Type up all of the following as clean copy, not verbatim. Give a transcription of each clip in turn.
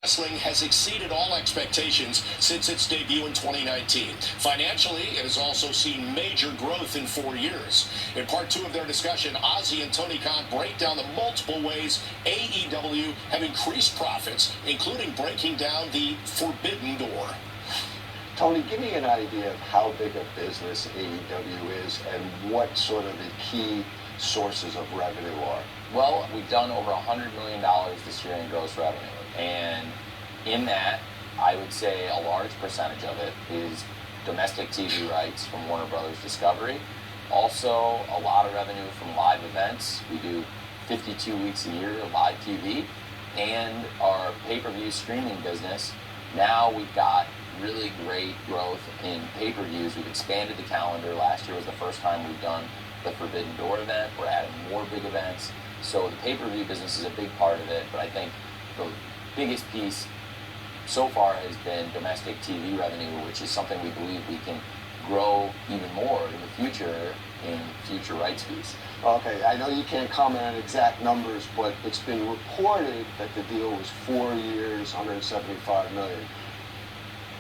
Wrestling has exceeded all expectations since its debut in 2019. Financially, it has also seen major growth in 4 years. In part 2 of their discussion, Ozzy and Tony Khan break down the multiple ways AEW have increased profits, including breaking down the forbidden door. Tony, give me an idea of how big a business AEW is and what sort of the key sources of revenue are. Well, we've done over $100 million this year in gross revenue. And in that, I would say a large percentage of it is domestic TV rights from Warner Brothers Discovery. Also, a lot of revenue from live events. We do 52 weeks a year of live TV. And our pay-per-view streaming business, now we've got really great growth in pay-per-views. We've expanded the calendar. Last year was the first time we've done the Forbidden Door event. We're adding more big events. So the pay-per-view business is a big part of it, but I think the biggest piece so far has been domestic TV revenue, which is something we believe we can grow even more in the future in future rights fees. Okay, I know you can't comment on exact numbers, but it's been reported that the deal was 4 years, $175 million.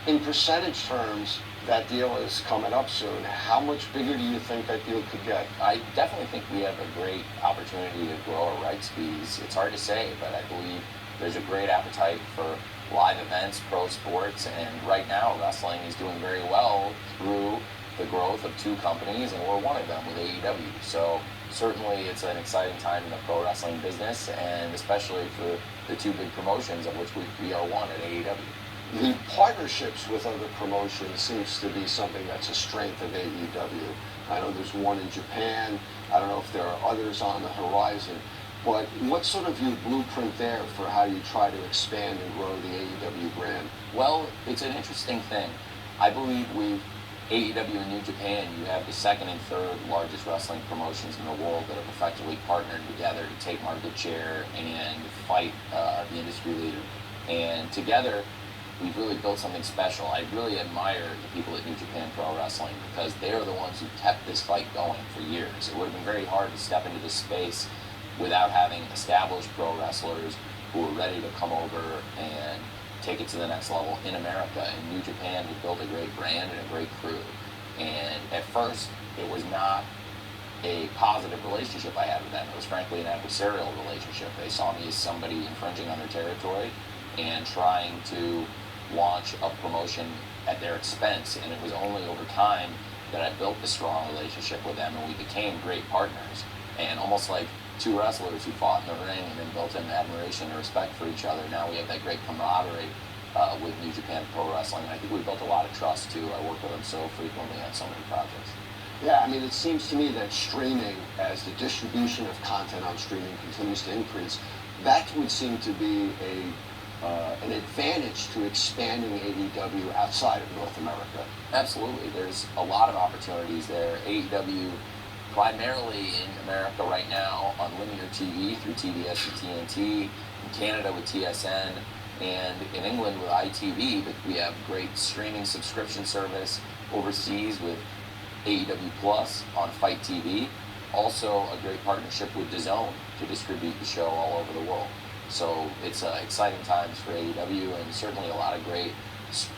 In percentage terms, that deal is coming up soon. How much bigger do you think that deal could get? I definitely think we have a great opportunity to grow our rights fees. It's hard to say, but I believe there's a great appetite for live events, pro sports, and right now wrestling is doing very well through the growth of two companies, and we're one of them with AEW. So certainly it's an exciting time in the pro wrestling business, and especially for the two big promotions, of which we are one at AEW. The partnerships with other promotions seems to be something that's a strength of AEW. I know there's one in Japan. I don't know if there are others on the horizon. But what's sort of your blueprint there for how you try to expand and grow the AEW brand? Well, it's an interesting thing. I believe AEW and New Japan, you have the second and third largest wrestling promotions in the world that have effectively partnered together to take market share and fight the industry leader. And together, we've really built something special. I really admire the people at New Japan Pro Wrestling because they're the ones who kept this fight going for years. It would have been very hard to step into this space without having established pro wrestlers who were ready to come over and take it to the next level in America. And New Japan had built a great brand and a great crew. And at first, it was not a positive relationship I had with them. It was frankly an adversarial relationship. They saw me as somebody infringing on their territory and trying to launch a promotion at their expense. And it was only over time that I built a strong relationship with them and we became great partners. And almost like two wrestlers who fought in the ring and then built an admiration and respect for each other. Now we have that great camaraderie with New Japan Pro Wrestling. And I think we built a lot of trust too. I work with them so frequently on so many projects. Yeah, I mean, it seems to me that streaming, as the distribution of content on streaming continues to increase, that would seem to be an advantage to expanding AEW outside of North America. Absolutely. There's a lot of opportunities there. AEW primarily in America right now on linear TV through TBS and TNT, in Canada with TSN, and in England with ITV, but we have great streaming subscription service overseas with AEW Plus on Fight TV. Also a great partnership with DAZN to distribute the show all over the world. So it's exciting times for AEW and certainly a lot of great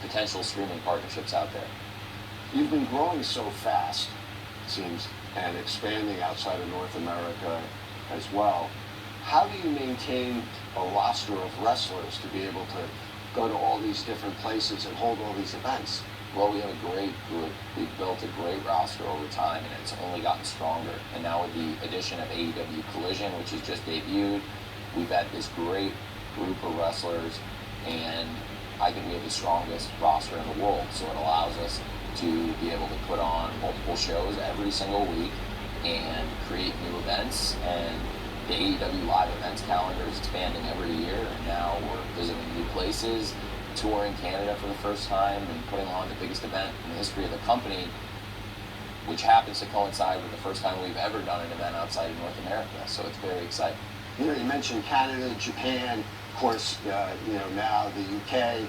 potential streaming partnerships out there. You've been growing so fast, it seems, and expanding outside of North America as well. How do you maintain a roster of wrestlers to be able to go to all these different places and hold all these events? Well, we have a great group. We've built a great roster over time, and it's only gotten stronger. And now with the addition of AEW Collision, which has just debuted, we've had this great group of wrestlers, and I think we have the strongest roster in the world. So it allows us to be able to put on multiple shows every single week and create new events. And the AEW Live Events calendar is expanding every year, and now we're visiting new places, touring Canada for the first time, and putting on the biggest event in the history of the company, which happens to coincide with the first time we've ever done an event outside of North America. So it's very exciting. You know, you mentioned Canada, Japan, of course, now the UK,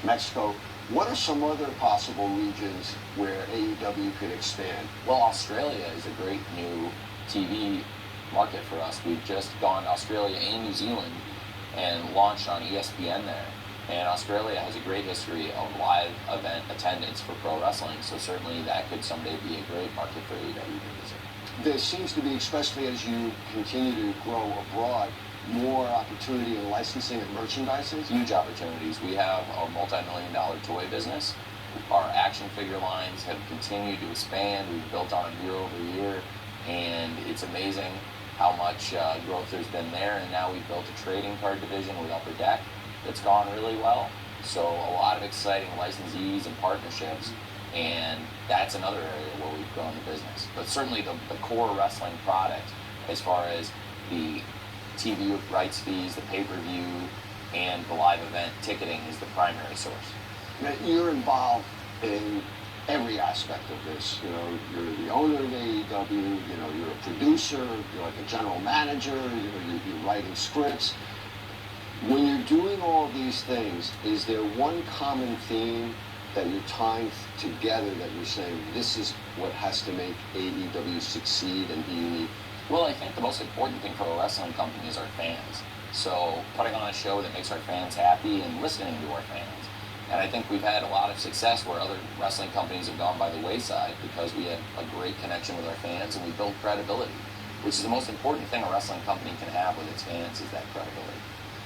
Mexico. What are some other possible regions where AEW could expand? Well, Australia is a great new TV market for us. We've just gone to Australia and New Zealand and launched on ESPN there. And Australia has a great history of live event attendance for pro wrestling, so certainly that could someday be a great market for AEW to visit. There seems to be, especially as you continue to grow abroad, more opportunity in licensing and merchandising. Huge opportunities. We have a multi-million-dollar toy business. Our action figure lines have continued to expand. We've built on them year over year, and it's amazing how much growth there's been there. And now we've built a trading card division with Upper Deck that's gone really well. So a lot of exciting licensees and partnerships, and that's another area where we've grown the business. But certainly the core wrestling product, as far as the TV rights fees, the pay-per-view, and the live event ticketing is the primary source. Now, you're involved in every aspect of this. You know, you're the owner of AEW, you know, you're a producer, you're like a general manager, you know, you're writing scripts. When you're doing all these things, is there one common theme that you're tying together that you're saying this is what has to make AEW succeed and be unique? Well, I think the most important thing for a wrestling company is our fans. So putting on a show that makes our fans happy and listening to our fans. And I think we've had a lot of success where other wrestling companies have gone by the wayside because we have a great connection with our fans and we build credibility, which is the most important thing a wrestling company can have with its fans, is that credibility.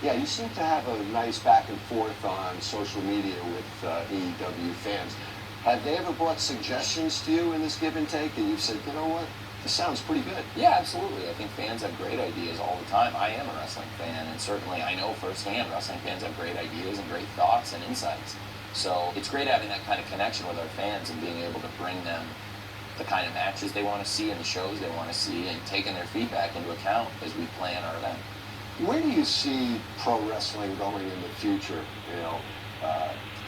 Yeah, you seem to have a nice back and forth on social media with AEW fans. Have they ever brought suggestions to you in this give and take that you've said, you know what, this sounds pretty good? Yeah, absolutely. I think fans have great ideas all the time. I am a wrestling fan, and certainly I know firsthand wrestling fans have great ideas and great thoughts and insights. So it's great having that kind of connection with our fans and being able to bring them the kind of matches they want to see and the shows they want to see, and taking their feedback into account as we plan our event. Where do you see pro wrestling going in the future? You know,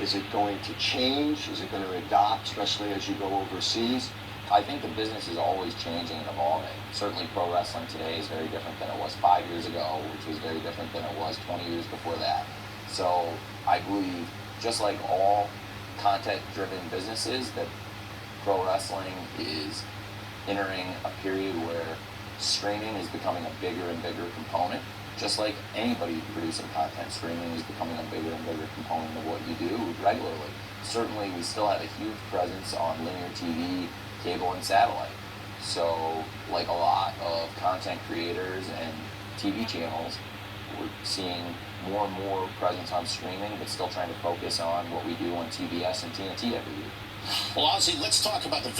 is it going to change? Is it going to adopt, especially as you go overseas? I think the business is always changing and evolving. Certainly pro wrestling today is very different than it was 5 years ago, which was very different than it was 20 years before that. So I believe, just like all content-driven businesses, that pro wrestling is entering a period where streaming is becoming a bigger and bigger component. Just like anybody producing content, streaming is becoming a bigger and bigger component of what you do regularly. Certainly, we still have a huge presence on linear TV, cable, and satellite. So, like a lot of content creators and TV channels, we're seeing more and more presence on streaming, but still trying to focus on what we do on TBS and TNT every week. Well, Ozzy, let's talk about the